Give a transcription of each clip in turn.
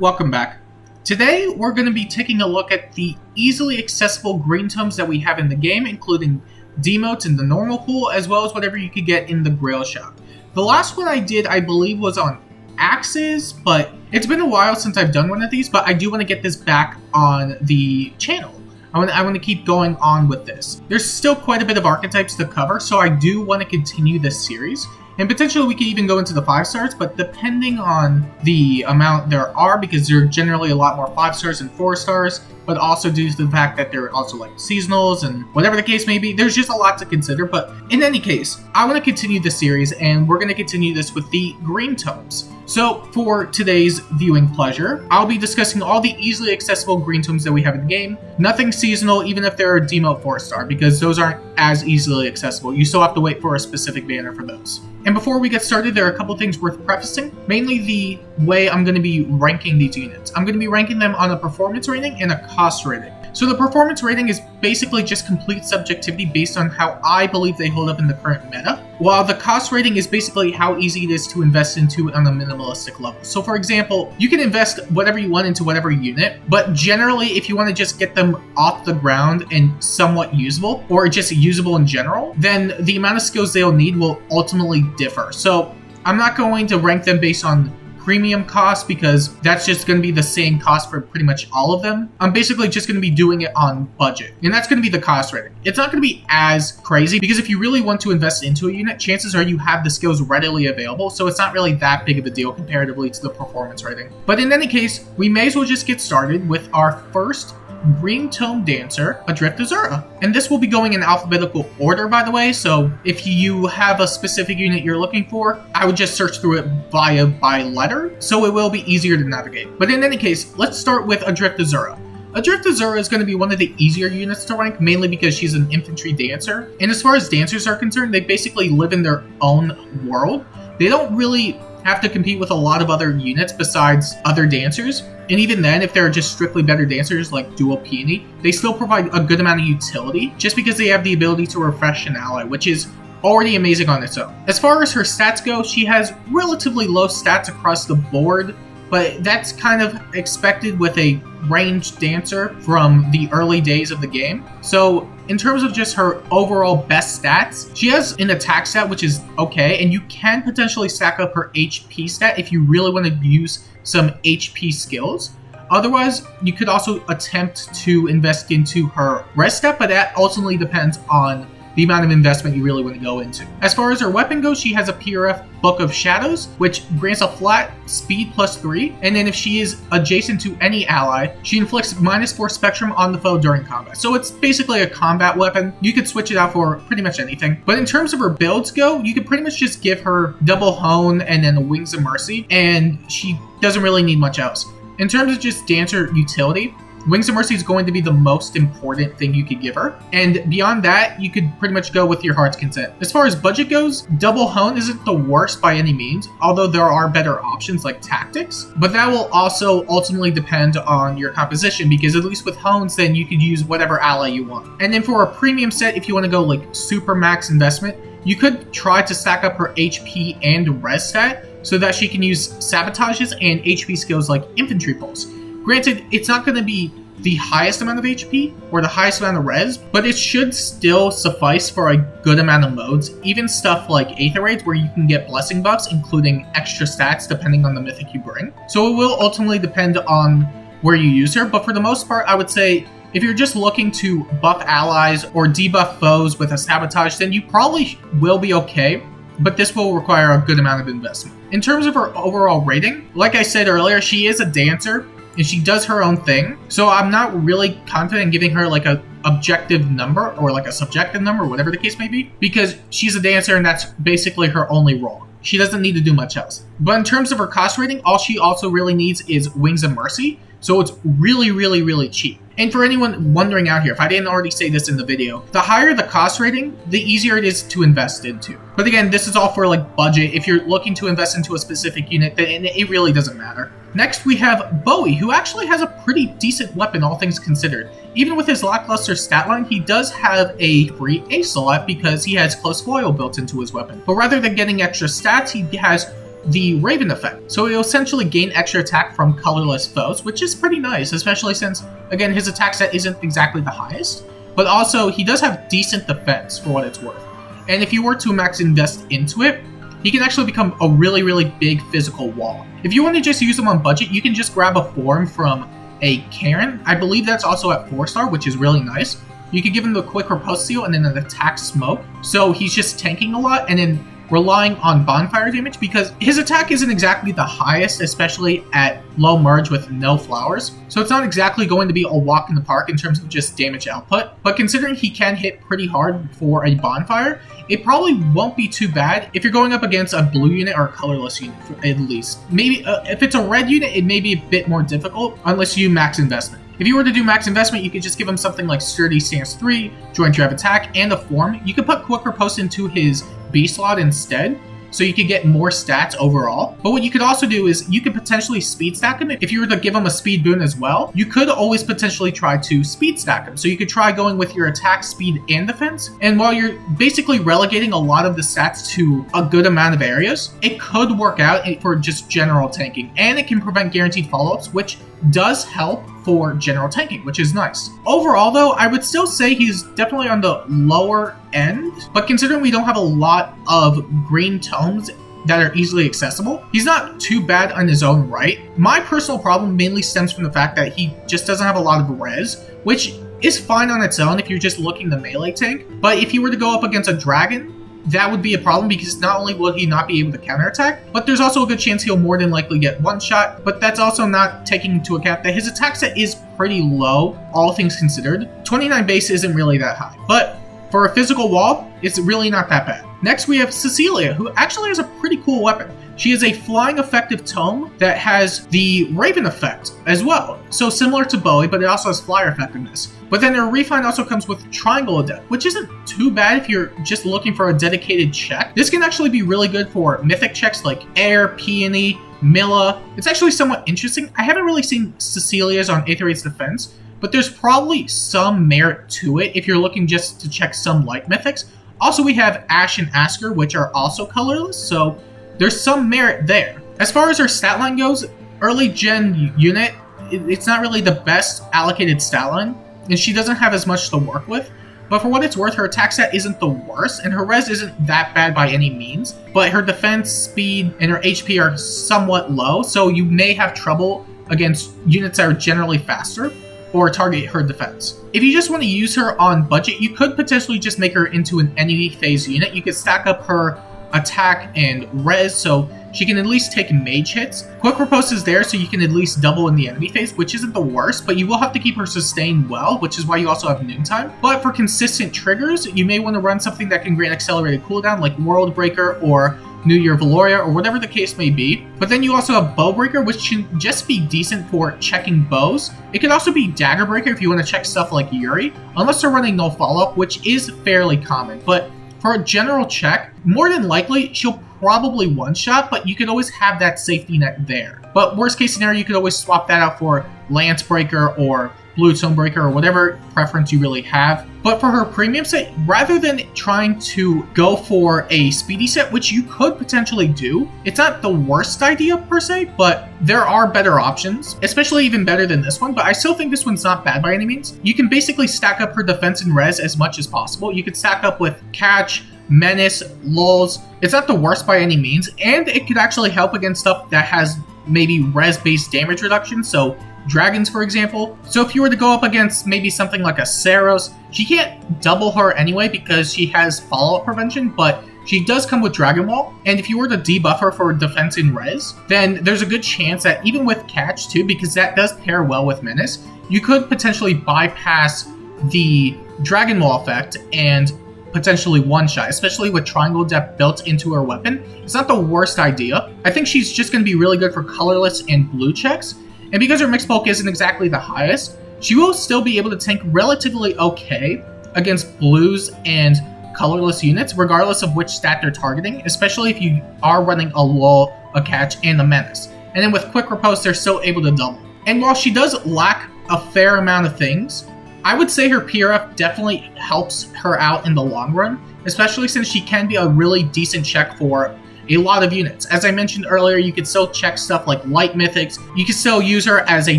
Welcome back. Today we're going to be taking a look at the easily accessible green tomes that we have in the game, including demotes in the normal pool, as well as whatever you could get in the Grail shop. The last one I did, I believe, was on axes, but it's been a while since I've done one of these, but I do want to get this back on the channel. I want to keep going on with this. There's still quite a bit of archetypes to cover, so I do want to continue this series. And potentially we could even go into the 5 stars, but depending on the amount there are, because there are generally a lot more 5 stars than 4 stars, but also due to the fact that they're also like seasonals and whatever the case may be, there's just a lot to consider. But in any case, I want to continue this series, and we're going to continue this with the green tomes. So for today's viewing pleasure, I'll be discussing all the easily accessible green tomes that we have in the game. Nothing seasonal, even if they're a demo 4 star, because those aren't as easily accessible. You still have to wait for a specific banner for those. And before we get started, there are a couple things worth prefacing. Mainly the way I'm going to be ranking these units. I'm going to be ranking them on a performance rating and a cost rating. So the performance rating is basically just complete subjectivity based on how I believe they hold up in the current meta, while the cost rating is basically how easy it is to invest into on a minimalistic level. So for example, you can invest whatever you want into whatever unit, but generally if you want to just get them off the ground and somewhat usable, or just usable in general, then the amount of skills they'll need will ultimately differ. So I'm not going to rank them based on premium cost, because that's just going to be the same cost for pretty much all of them. I'm basically just going to be doing it on budget, and that's going to be the cost rating. It's not going to be as crazy, because if you really want to invest into a unit, chances are you have the skills readily available, so it's not really that big of a deal comparatively to the performance rating. But in any case, we may as well just get started with our first green tome dancer, Adrift Azura. And this will be going in alphabetical order, by the way, so if you have a specific unit you're looking for, I would just search through it by letter, so it will be easier to navigate. But in any case, let's start with Adrift Azura. Adrift Azura is going to be one of the easier units to rank, mainly because she's an infantry dancer. And as far as dancers are concerned, they basically live in their own world. They don't really have to compete with a lot of other units besides other dancers. And even then, if they're just strictly better dancers like dual peony, they still provide a good amount of utility just because they have the ability to refresh an ally, which is already amazing on its own. As far as her stats go, she has relatively low stats across the board, but that's kind of expected with a ranged dancer from the early days of the game. So in terms of just her overall best stats, she has an attack stat which is okay, and you can potentially stack up her HP stat if you really want to use some HP skills. Otherwise, you could also attempt to invest into her res stat, but that ultimately depends on the amount of investment you really want to go into. As far as her weapon goes, she has a PRF Book of Shadows, which grants a flat speed +3, and then if she is adjacent to any ally, she inflicts -4 spectrum on the foe during combat. So it's basically a combat weapon. You could switch it out for pretty much anything. But in terms of her builds go, you could pretty much just give her double hone and then Wings of Mercy, and she doesn't really need much else. In terms of just dancer utility, Wings of Mercy is going to be the most important thing you could give her. And beyond that, you could pretty much go with your heart's content. As far as budget goes, Double Hone isn't the worst by any means, although there are better options like Tactics. But that will also ultimately depend on your composition, because at least with Hones, then you could use whatever ally you want. And then for a premium set, if you want to go like super max investment, you could try to stack up her HP and res stat so that she can use sabotages and HP skills like Infantry Pulse. Granted, it's not going to be the highest amount of HP or the highest amount of res, but it should still suffice for a good amount of modes, even stuff like Aether Raids where you can get blessing buffs, including extra stats depending on the mythic you bring. So it will ultimately depend on where you use her, but for the most part, I would say if you're just looking to buff allies or debuff foes with a sabotage, then you probably will be okay, but this will require a good amount of investment. In terms of her overall rating, like I said earlier, she is a dancer, and she does her own thing, so I'm not really confident in giving her like a objective number or like a subjective number, whatever the case may be, because she's a dancer and that's basically her only role. She doesn't need to do much else. But in terms of her cost rating, all she also really needs is Wings of Mercy, so it's really cheap. And for anyone wondering out here, if I didn't already say this in the video, the higher the cost rating, the easier it is to invest into. But again, this is all for like budget. If you're looking to invest into a specific unit, then it really doesn't matter. Next, we have Bowie, who actually has a pretty decent weapon, all things considered. Even with his lackluster stat line, he does have a free ace slot because he has close foil built into his weapon. But rather than getting extra stats, he has the Raven effect. So he'll essentially gain extra attack from colorless foes, which is pretty nice, especially since, again, his attack set isn't exactly the highest, but also he does have decent defense for what it's worth. And if you were to max invest into it, he can actually become a really, really big physical wall. If you want to just use him on budget, you can just grab a form from a Karen. I believe that's also at 4-star, which is really nice. You could give him the quick riposte seal and then an attack smoke. So he's just tanking a lot and then relying on bonfire damage because his attack isn't exactly the highest, especially at low merge with no flowers. So it's not exactly going to be a walk in the park in terms of just damage output. But considering he can hit pretty hard for a bonfire, it probably won't be too bad if you're going up against a blue unit or a colorless unit at least. Maybe if it's a red unit, it may be a bit more difficult unless you max investment. If you were to do max investment, you could just give him something like Sturdy Stance 3, Joint Drive Attack, and a form. You could put Quick Riposte into his B slot instead, so you could get more stats overall. But what you could also do is you could potentially speed stack him. If you were to give him a speed boon as well, you could always potentially try to speed stack him. So you could try going with your attack, speed, and defense. And while you're basically relegating a lot of the stats to a good amount of areas, it could work out for just general tanking. And it can prevent guaranteed follow-ups, which does help for general tanking, which is nice. Overall though, I would still say he's definitely on the lower end, but considering we don't have a lot of green tomes that are easily accessible, he's not too bad on his own right. My personal problem mainly stems from the fact that he just doesn't have a lot of res, which is fine on its own if you're just looking to melee tank, but if you were to go up against a dragon, that would be a problem because not only will he not be able to counterattack, but there's also a good chance he'll more than likely get one shot, but that's also not taking into account that his attack set is pretty low, all things considered. 29 base isn't really that high, but for a physical wall, it's really not that bad. Next we have Cecilia, who actually has a pretty cool weapon. She is a flying effective tome that has the Raven effect as well. So similar to Bowie, but it also has flyer effectiveness. But then her refine also comes with Triangle Adept, which isn't too bad if you're just looking for a dedicated check. This can actually be really good for mythic checks like Air, Peony, Milla. It's actually somewhat interesting. I haven't really seen Cecilia's on Aetherite's defense, but there's probably some merit to it if you're looking just to check some light mythics. Also, we have Ash and Asker, which are also colorless, so there's some merit there. As far as her stat line goes, early gen unit, it's not really the best allocated stat line, and she doesn't have as much to work with. But for what it's worth, her attack set isn't the worst, and her res isn't that bad by any means. But her defense, speed, and her HP are somewhat low, so you may have trouble against units that are generally faster, or target her defense. If you just want to use her on budget, you could potentially just make her into an enemy phase unit. You could stack up her attack and res so she can at least take mage hits. Quick riposte is there so you can at least double in the enemy phase, which isn't the worst, but you will have to keep her sustained well, which is why you also have noontime. But for consistent triggers, you may want to run something that can grant accelerated cooldown like World Breaker or New Year Valoria or whatever the case may be. But then you also have Bow Breaker, which can just be decent for checking bows. It can also be Dagger Breaker if you want to check stuff like Yuri, unless they're running no follow-up, which is fairly common. But for a general check, more than likely, she'll probably one-shot, but you could always have that safety net there. But worst case scenario, you could always swap that out for Lance Breaker or Blue Tone Breaker or whatever preference you really have. But for her premium set, rather than trying to go for a speedy set, which you could potentially do, it's not the worst idea per se, but there are better options, especially even better than this one, but I still think this one's not bad by any means. You can basically stack up her defense and res as much as possible. You could stack up with Catch, Menace, Lulls. It's not the worst by any means, and it could actually help against stuff that has maybe res-based damage reduction, so dragons, for example. So if you were to go up against maybe something like a Saros, she can't double her anyway because she has follow-up prevention, but she does come with Dragon Wall, and if you were to debuff her for defense and res, then there's a good chance that even with Catch too, because that does pair well with Menace, you could potentially bypass the Dragon Wall effect and potentially one-shot, especially with Triangle Depth built into her weapon. It's not the worst idea. I think she's just going to be really good for colorless and blue checks, and because her mixed bulk isn't exactly the highest, she will still be able to tank relatively okay against blues and colorless units, regardless of which stat they're targeting, especially if you are running a Lull, a Catch, and a Menace. And then with Quick Riposte, they're still able to double. And while she does lack a fair amount of things, I would say her PRF definitely helps her out in the long run, especially since she can be a really decent check for a lot of units. As I mentioned earlier, you could still check stuff like light mythics. You can still use her as a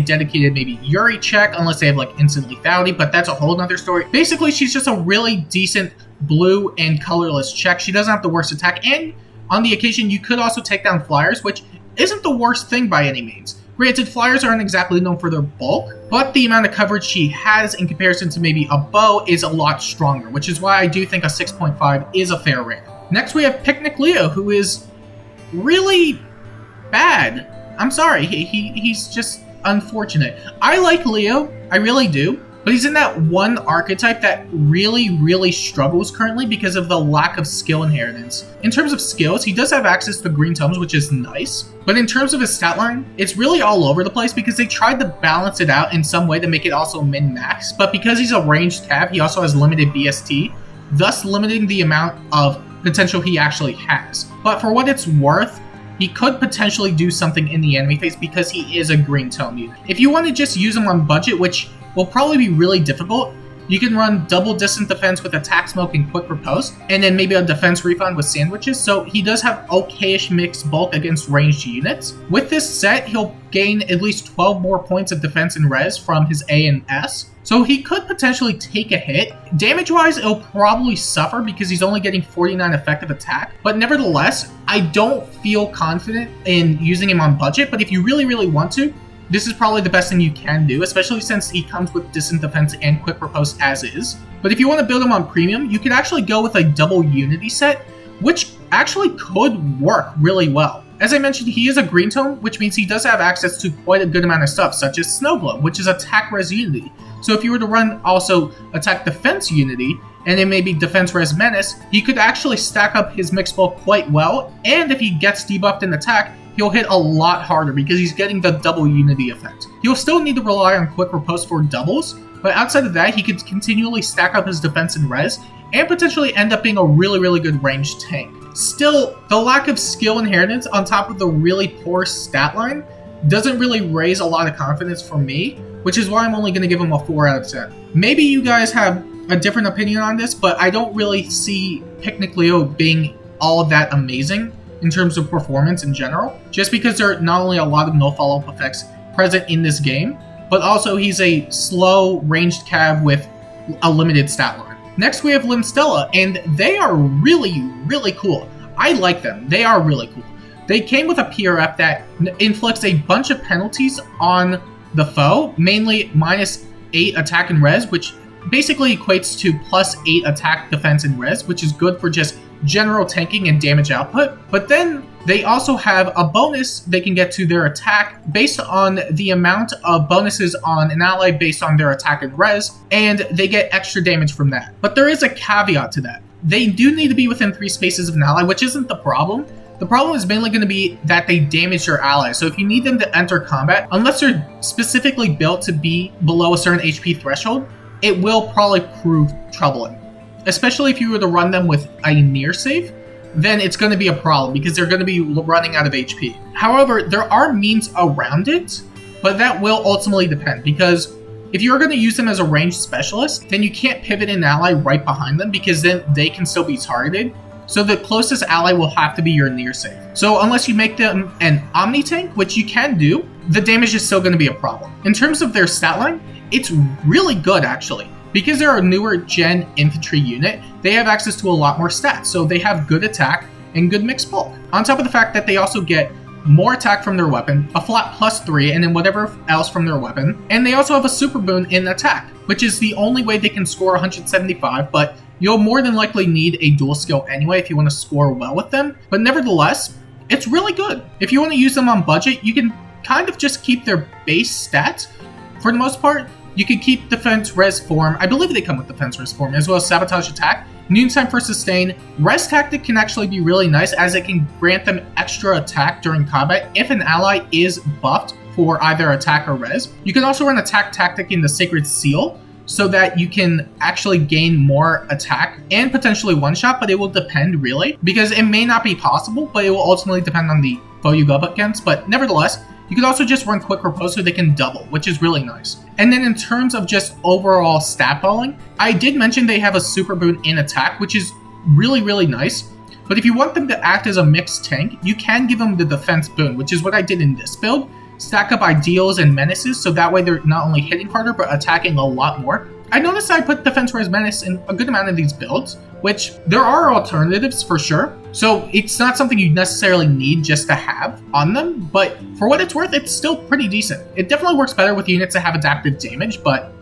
dedicated maybe Yuri check, unless they have like instant lethality, but that's a whole nother story. Basically, she's just a really decent blue and colorless check. She doesn't have the worst attack, and on the occasion, you could also take down flyers, which isn't the worst thing by any means. Granted, flyers aren't exactly known for their bulk, but the amount of coverage she has in comparison to maybe a bow is a lot stronger, which is why I do think a 6.5 is a fair rating. Next, we have Picnic Leo, who is really bad. I'm sorry, he's just unfortunate. I like Leo, I really do. But he's in that one archetype that really struggles currently because of the lack of skill inheritance. In terms of skills, he does have access to green tomes, which is nice. But in terms of his stat line, it's really all over the place because they tried to balance it out in some way to make it also min-max. But because he's a ranged cav, he also has limited BST, thus limiting the amount of potential he actually has. But for what it's worth, he could potentially do something in the enemy phase because he is a green tome unit. If you want to just use him on budget, which will probably be really difficult, you can run double distant defense with attack smoke and quick riposte, and then maybe a defense refund with sandwiches, so he does have okayish mixed bulk against ranged units. With this set, he'll gain at least 12 more points of defense and res from his A and S, so he could potentially take a hit. Damage-wise, it'll probably suffer because he's only getting 49 effective attack, but nevertheless, I don't feel confident in using him on budget, but if you really want to, this is probably the best thing you can do, especially since he comes with distant defense and quick riposte as is. But if you want to build him on premium, you could actually go with a double unity set, which actually could work really well. As I mentioned, he is a green tome, which means he does have access to quite a good amount of stuff, such as Snow Globe, which is attack res unity. So if you were to run also attack defense unity, and then maybe defense res menace, he could actually stack up his mixed bulk quite well, and if he gets debuffed in attack, he'll hit a lot harder because he's getting the double unity effect. He'll still need to rely on quick riposte for doubles, but outside of that, he could continually stack up his defense and res, and potentially end up being a really good ranged tank. Still, the lack of skill inheritance on top of the really poor stat line doesn't really raise a lot of confidence for me, which is why I'm only going to give him a 4 out of 10. Maybe you guys have a different opinion on this, but I don't really see Picnic Leo being all of that amazing in terms of performance in general, just because there are not only a lot of no follow-up effects present in this game, but also he's a slow ranged cav with a limited stat line. Next we have Linstella, and they are really cool. I like them, they are really cool. They came with a PRF that inflicts a bunch of penalties on the foe, mainly -8 attack and res, which basically equates to +8 attack, defense, and res, which is good for just general tanking and damage output. But then they also have a bonus they can get to their attack based on the amount of bonuses on an ally based on their attack and res, and they get extra damage from that. But there is a caveat to that. They do need to be within 3 spaces of an ally, which isn't the problem. The problem is mainly going to be that they damage your allies. So if you need them to enter combat, unless they're specifically built to be below a certain HP threshold, it will probably prove troubling. Especially if you were to run them with a near save, then it's going to be a problem because they're going to be running out of HP. However, there are means around it, but that will ultimately depend, because if you're going to use them as a ranged specialist, then you can't pivot an ally right behind them because then they can still be targeted. So the closest ally will have to be your near save. So unless you make them an omni tank, which you can do, the damage is still going to be a problem. In terms of their stat line, it's really good actually. Because they're a newer gen infantry unit, they have access to a lot more stats, so they have good attack and good mixed bulk. On top of the fact that they also get more attack from their weapon, a flat +3, and then whatever else from their weapon, and they also have a super boon in attack, which is the only way they can score 175, but you'll more than likely need a dual skill anyway if you want to score well with them. But nevertheless, it's really good. If you want to use them on budget, you can kind of just keep their base stats for the most part. You can keep defense res form. I believe they come with defense res form, as well as sabotage attack, noontime for sustain. Res tactic can actually be really nice as it can grant them extra attack during combat if an ally is buffed for either attack or res. You can also run attack tactic in the Sacred Seal so that you can actually gain more attack and potentially one shot, but it will depend really, because it may not be possible, but it will ultimately depend on the foe you go up against. But nevertheless, you can also just run quick riposte so they can double, which is really nice. And then in terms of just overall stat balling, I did mention they have a super boon in attack, which is really nice. But if you want them to act as a mixed tank, you can give them the defense boon, which is what I did in this build. Stack up ideals and menaces, so that way they're not only hitting harder, but attacking a lot more. I noticed I put Defense Res Menace in a good amount of these builds, which there are alternatives for sure. So it's not something you necessarily need just to have on them, but for what it's worth, it's still pretty decent. It definitely works better with units that have adaptive damage, but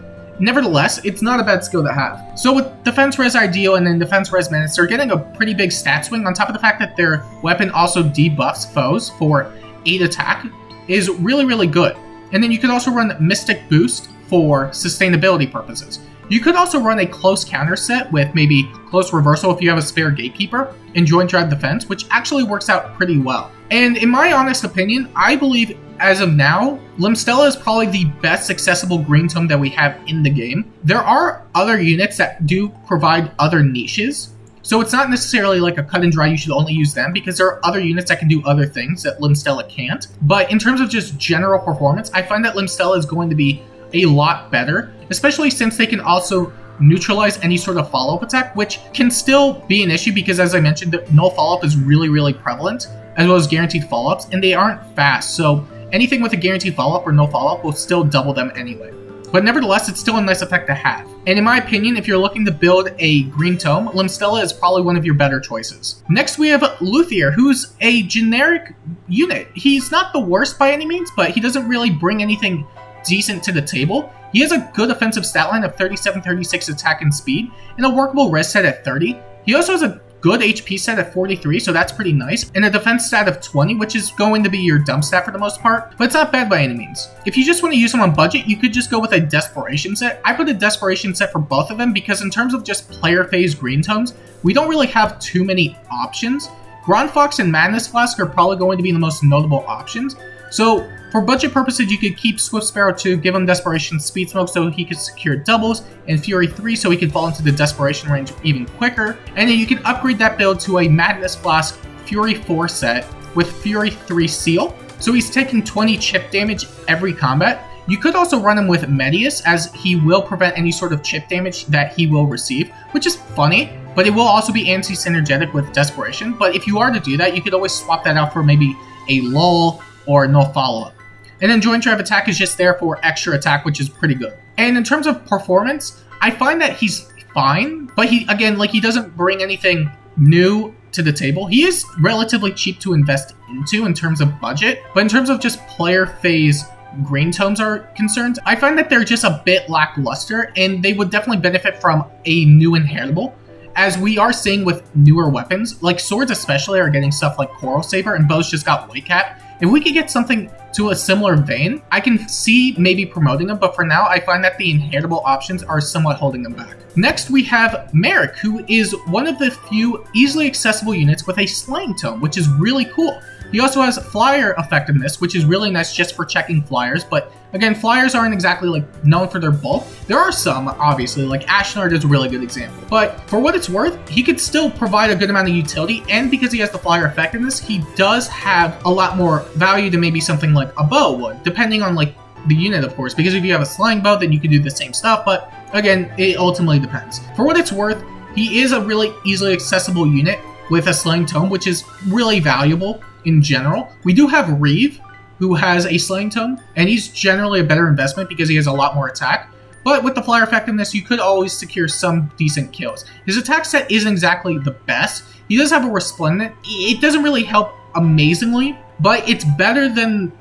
nevertheless, it's not a bad skill to have. So with Defense Res Ideal and then Defense Res Menace, they're getting a pretty big stat swing on top of the fact that their weapon also debuffs foes for 8 attack is really, really good. And then you could also run Mystic Boost for sustainability purposes. You could also run a close counter set with maybe close reversal if you have a spare gatekeeper and joint drive defense, which actually works out pretty well. And in my honest opinion, I believe as of now, Limstella is probably the best accessible green tome that we have in the game. There are other units that do provide other niches, so it's not necessarily like a cut and dry, you should only use them, because there are other units that can do other things that Limstella can't. But in terms of just general performance, I find that Limstella is going to be a lot better, especially since they can also neutralize any sort of follow-up attack, which can still be an issue because, as I mentioned, no follow-up is really, really prevalent, as well as guaranteed follow-ups, and they aren't fast, so anything with a guaranteed follow-up or no follow-up will still double them anyway. But nevertheless, it's still a nice effect to have. And in my opinion, if you're looking to build a green tome, Limstella is probably one of your better choices. Next, we have Luthier, who's a generic unit. He's not the worst by any means, but he doesn't really bring anything decent to the table. He has a good offensive stat line of 37, 36 attack and speed, and a workable res set at 30. He also has a good HP set at 43, so that's pretty nice, and a defense stat of 20, which is going to be your dump stat for the most part, but it's not bad by any means. If you just want to use him on budget, you could just go with a Desperation set. I put a Desperation set for both of them because in terms of just player phase green tomes, we don't really have too many options. Grand Fox and Madness Flask are probably going to be the most notable options, so for budget purposes, you could keep Swift Sparrow 2, give him Desperation Speed Smoke so he could secure doubles, and Fury 3 so he could fall into the Desperation range even quicker. And then you can upgrade that build to a Madness Flask Fury 4 set with Fury 3 Seal, so he's taking 20 chip damage every combat. You could also run him with Medius, as he will prevent any sort of chip damage that he will receive, which is funny, but it will also be anti-synergetic with Desperation. But if you are to do that, you could always swap that out for maybe a lull or no follow-up. And then Joint Drive Attack is just there for extra attack, which is pretty good. And in terms of performance, I find that he's fine, but he doesn't bring anything new to the table. He is relatively cheap to invest into in terms of budget, but in terms of just player phase green tomes are concerned, I find that they're just a bit lackluster, and they would definitely benefit from a new inheritable, as we are seeing with newer weapons, like swords especially are getting stuff like Coral Saber, and bows just got White Cap. If we could get something to a similar vein, I can see maybe promoting them, but for now, I find that the inheritable options are somewhat holding them back. Next, we have Merrick, who is one of the few easily accessible units with a slaying tome, which is really cool. He also has flyer effectiveness, which is really nice just for checking flyers, but again, flyers aren't exactly like known for their bulk. There are some, obviously, like Ashnard is a really good example, but for what it's worth, he could still provide a good amount of utility, and because he has the flyer effectiveness, he does have a lot more value than maybe something like a bow would, depending on like the unit, of course, because if you have a slaying bow, then you can do the same stuff, but again, it ultimately depends. For what it's worth, he is a really easily accessible unit with a slaying tome, which is really valuable in general. We do have Reeve, who has a slaying tome, and he's generally a better investment because he has a lot more attack. But with the flyer effectiveness, you could always secure some decent kills. His attack set isn't exactly the best. He does have a Resplendent. It doesn't really help amazingly, but it's better than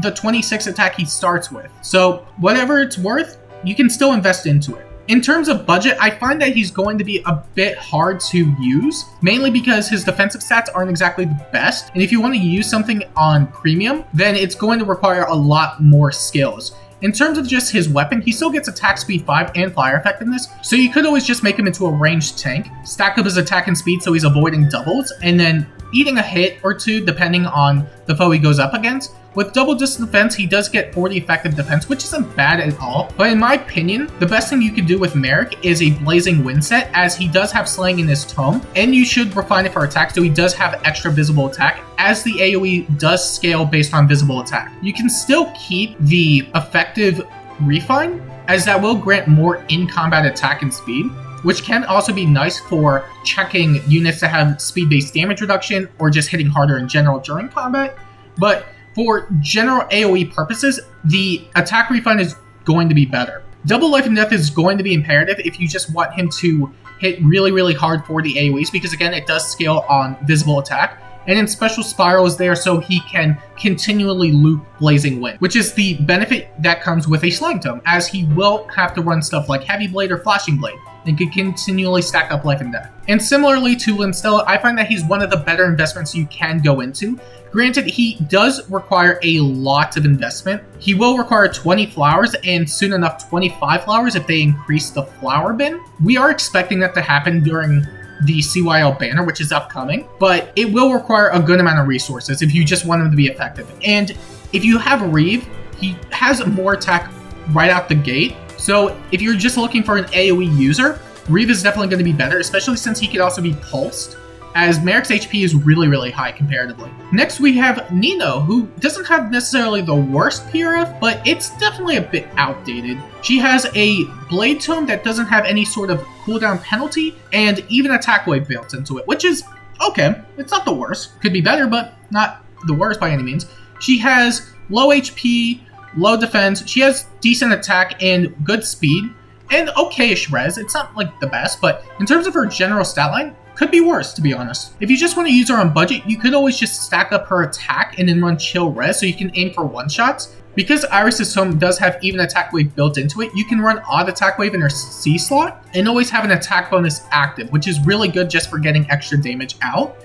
the 26 attack he starts with. So whatever it's worth, you can still invest into it. In terms of budget, I find that he's going to be a bit hard to use, mainly because his defensive stats aren't exactly the best, and if you want to use something on premium, then it's going to require a lot more skills. In terms of just his weapon, he still gets attack speed 5 and fire effectiveness, so you could always just make him into a ranged tank, stack up his attack and speed so he's avoiding doubles, and then eating a hit or two depending on the foe he goes up against. With double distance defense, he does get 40 effective defense, which isn't bad at all. But in my opinion, the best thing you can do with Merrick is a Blazing Wind set, as he does have slaying in his tome, and you should refine it for attack, so he does have extra visible attack, as the AoE does scale based on visible attack. You can still keep the effective refine, as that will grant more in-combat attack and speed. which can also be nice for checking units that have speed-based damage reduction or just hitting harder in general during combat. But for general AoE purposes, the attack refund is going to be better. Double life and death is going to be imperative if you just want him to hit really, really hard for the AoEs, because again, it does scale on visible attack. And then Special Spiral is there so he can continually loop Blazing Wind, which is the benefit that comes with a Slang Tome, as he will have to run stuff like Heavy Blade or Flashing Blade, and can continually stack up life and death. And similarly to Linstella, I find that he's one of the better investments you can go into. Granted, he does require a lot of investment. He will require 20 flowers, and soon enough 25 flowers if they increase the flower bin. We are expecting that to happen during the CYL banner, which is upcoming, but it will require a good amount of resources if you just want him to be effective. And if you have Reeve, he has more attack right out the gate, so if you're just looking for an AoE user, Reeve is definitely going to be better, especially since he can also be pulsed, as Merrick's HP is really, really high comparatively. Next we have Nino, who doesn't have necessarily the worst PRF, but it's definitely a bit outdated. She has a Blade Tome that doesn't have any sort of cooldown penalty, and even attack wave built into it, which is okay. It's not the worst. Could be better, but not the worst by any means. She has low HP, low defense, she has decent attack and good speed, and okay-ish res. It's not like the best, but in terms of her general stat line, could be worse, to be honest. If you just want to use her on budget, you could always just stack up her attack and then run chill res so you can aim for one-shots. Because Iris' Tome does have even attack wave built into it, you can run odd attack wave in her C slot and always have an attack bonus active, which is really good just for getting extra damage out.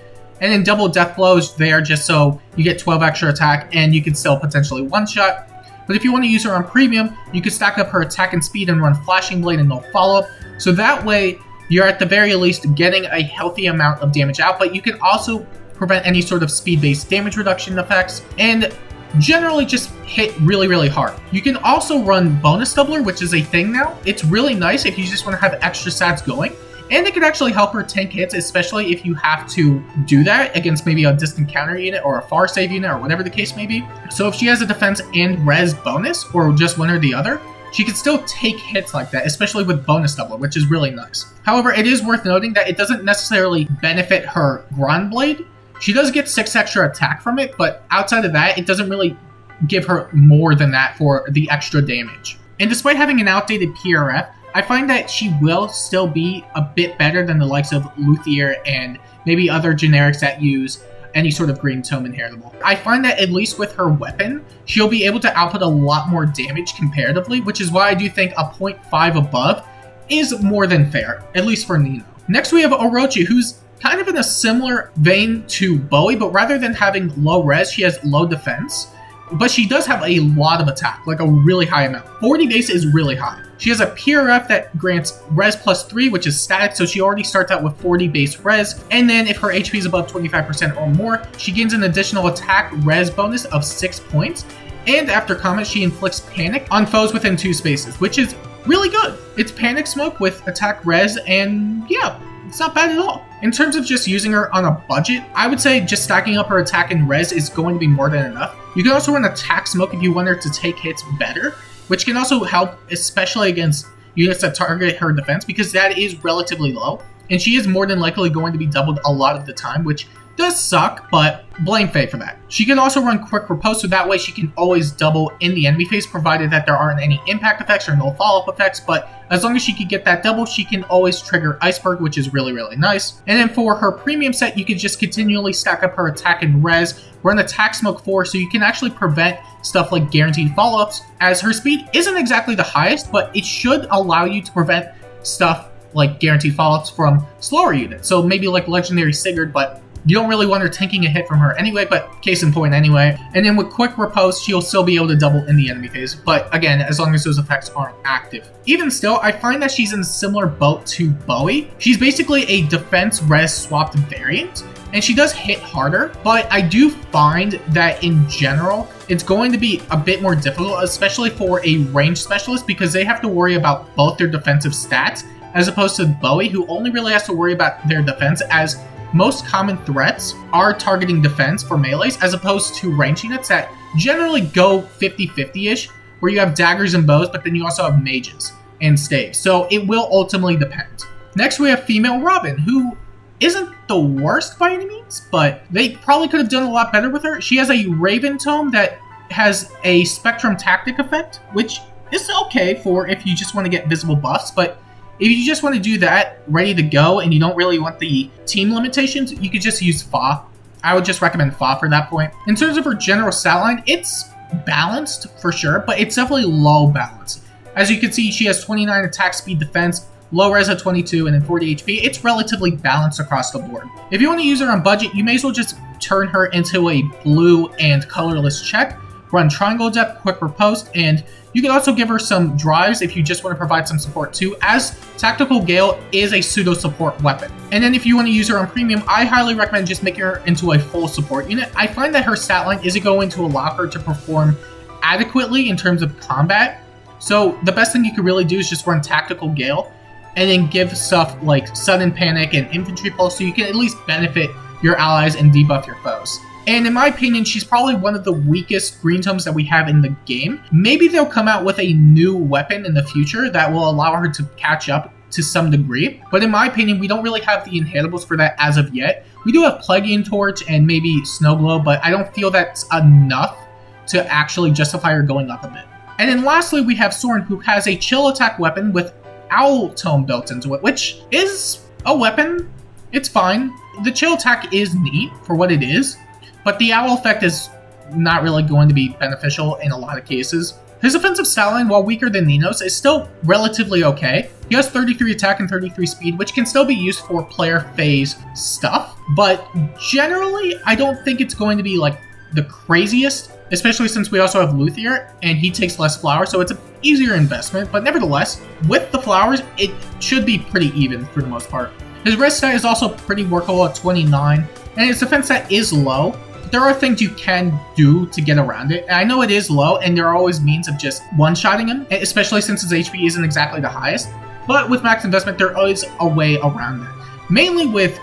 And then double death blows there just so you get 12 extra attack and you can still potentially one-shot. But if you want to use her on premium, you can stack up her attack and speed and run Flashing Blade and no follow-up. So that way, you're at the very least getting a healthy amount of damage out, but you can also prevent any sort of speed-based damage reduction effects, and generally just hit really, really hard. You can also run Bonus Doubler, which is a thing now. It's really nice if you just want to have extra stats going, and it can actually help her tank hits, especially if you have to do that against maybe a distant counter unit or a far save unit or whatever the case may be. So if she has a defense and res bonus, or just one or the other, she can still take hits like that, especially with Bonus Doubler, which is really nice. However, it is worth noting that it doesn't necessarily benefit her Grand Blade. She does get 6 extra attack from it, but outside of that, it doesn't really give her more than that for the extra damage. And despite having an outdated PRF, I find that she will still be a bit better than the likes of Luthier and maybe other generics that use any sort of green tome inheritable. I find that at least with her weapon, she'll be able to output a lot more damage comparatively, which is why I do think a 0.5 above is more than fair, at least for Nino. Next we have Orochi, who's kind of in a similar vein to Bowie, but rather than having low res, she has low defense. But she does have a lot of attack, like a really high amount. 40 base is really high. She has a PRF that grants Res+3, which is static, so she already starts out with 40 base res, and then if her HP is above 25% or more, she gains an additional attack res bonus of 6 points, and after combat, she inflicts panic on foes within 2 spaces, which is really good. It's panic smoke with attack res, and yeah, it's not bad at all. In terms of just using her on a budget, I would say just stacking up her attack and res is going to be more than enough. You can also run attack smoke if you want her to take hits better, which can also help, especially against units that target her defense, because that is relatively low, and she is more than likely going to be doubled a lot of the time, which does suck, but blame Faye for that. She can also run quick riposte, so that way she can always double in the enemy phase, provided that there aren't any impact effects or no follow-up effects, but as long as she can get that double, she can always trigger Iceberg, which is really, really nice. And then for her premium set, you can just continually stack up her attack and res, run attack smoke 4, so you can actually prevent stuff like guaranteed follow-ups, as her speed isn't exactly the highest, but it should allow you to prevent stuff like guaranteed follow-ups from slower units. So maybe like Legendary Sigurd, but you don't really want her tanking a hit from her anyway, but case in point anyway. And then with quick riposte, she'll still be able to double in the enemy phase, but again, as long as those effects aren't active. Even still, I find that she's in a similar boat to Bowie. She's basically a defense res swapped variant, and she does hit harder, but I do find that in general, it's going to be a bit more difficult, especially for a range specialist, because they have to worry about both their defensive stats, as opposed to Bowie, who only really has to worry about their defense, as most common threats are targeting defense for melees, as opposed to range units that generally go 50-50-ish, where you have daggers and bows, but then you also have mages and staves. So it will ultimately depend. Next, we have female Robin, who isn't the worst by any means, but they probably could have done a lot better with her. She has a Raven Tome that has a Spectrum Tactic effect, which is okay for if you just want to get visible buffs, but if you just want to do that ready to go and you don't really want the team limitations, you could just use Fa. I would just recommend Fa for that point. In terms of her general stat line, it's balanced for sure, but it's definitely low balance. As you can see, she has 29 attack speed defense, low res at 22, and then 40 HP. It's relatively balanced across the board. If you want to use her on budget, you may as well just turn her into a blue and colorless check, run triangle depth, quick riposte, and you can also give her some drives if you just want to provide some support too, as Tactical Gale is a pseudo support weapon. And then if you want to use her on premium, I highly recommend just making her into a full support unit. I find that her stat line isn't going to allow her to perform adequately in terms of combat. So the best thing you could really do is just run Tactical Gale and then give stuff like Sudden Panic and Infantry Pulse so you can at least benefit your allies and debuff your foes. And in my opinion, she's probably one of the weakest green tomes that we have in the game. Maybe they'll come out with a new weapon in the future that will allow her to catch up to some degree. But in my opinion, we don't really have the inheribles for that as of yet. We do have Plagueon Torch and maybe Snow Glow, but I don't feel that's enough to actually justify her going up a bit. And then lastly, we have Soren, who has a chill attack weapon with Owl Tome built into it, which is a weapon. It's fine. The chill attack is neat for what it is, but the Owl effect is not really going to be beneficial in a lot of cases. His offensive stat line, while weaker than Nino's, is still relatively okay. He has 33 attack and 33 speed, which can still be used for player phase stuff, but generally, I don't think it's going to be like the craziest, especially since we also have Luthier, and he takes less flowers, so it's an easier investment, but nevertheless, with the flowers, it should be pretty even for the most part. His res stat is also pretty workable at 29, and his defense stat is low. There are things you can do to get around it, and I know it is low, and there are always means of just one-shotting him, especially since his HP isn't exactly the highest, but with max investment, there is a way around that. Mainly with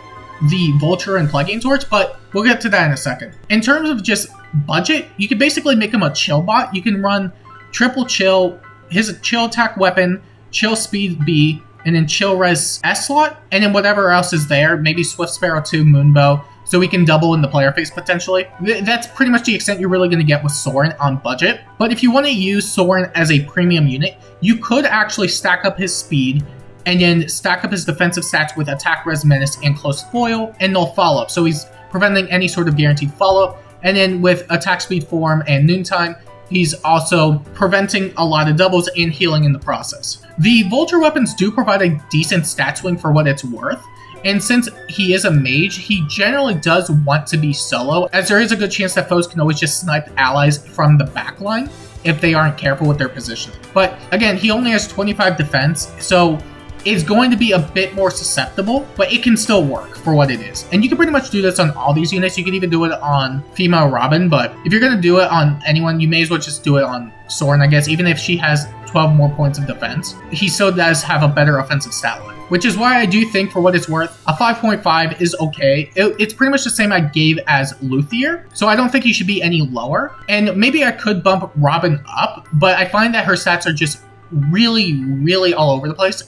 the Vulture and Plagueon Torch, but we'll get to that in a second. In terms of just budget, you can basically make him a chill bot. You can run triple chill, his chill attack weapon, chill speed B, and then chill res S slot, and then whatever else is there, maybe Swift Sparrow 2, Moonbow, so we can double in the player phase potentially. That's pretty much the extent you're really going to get with Soren on budget. But if you want to use Soren as a premium unit, you could actually stack up his speed and then stack up his defensive stats with attack, res, menace, and close foil, and no follow-up. So he's preventing any sort of guaranteed follow-up. And then with attack speed form and noontime, he's also preventing a lot of doubles and healing in the process. The Vulture weapons do provide a decent stat swing for what it's worth. And since he is a mage, he generally does want to be solo, as there is a good chance that foes can always just snipe allies from the backline if they aren't careful with their positioning. But again, he only has 25 defense, so it's going to be a bit more susceptible, but it can still work for what it is. And you can pretty much do this on all these units. You can even do it on female Robin, but if you're going to do it on anyone, you may as well just do it on Soren, I guess, even if she has 12 more points of defense. He still does have a better offensive stat line, which is why I do think, for what it's worth, a 5.5 is okay. It's pretty much the same I gave as Luthier, so I don't think he should be any lower. And maybe I could bump Robin up, but I find that her stats are just really, really all over the place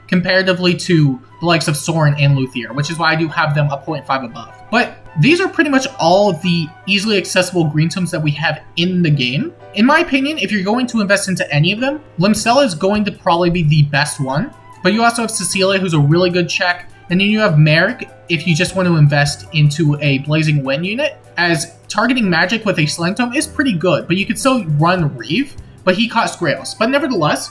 comparatively to the likes of Soren and Luthier, which is why I do have them a 0.5 above. But these are pretty much all the easily accessible green tomes that we have in the game. In my opinion, if you're going to invest into any of them, Limstella is going to probably be the best one. But you also have Cecilia, who's a really good check. And then you have Merrick, if you just want to invest into a Blazing Wind unit, as targeting magic with a Slang Tome is pretty good. But you could still run Reeve, but he costs Grails. But nevertheless,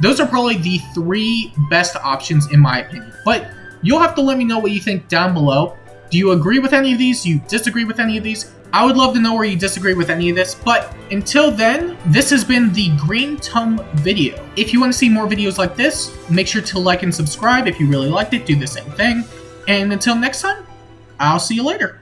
those are probably the 3 best options in my opinion. But you'll have to let me know what you think down below. Do you agree with any of these? Do you disagree with any of these? I would love to know where you disagree with any of this. But until then, this has been the Green Tome video. If you want to see more videos like this, make sure to like and subscribe. If you really liked it, do the same thing. And until next time, I'll see you later.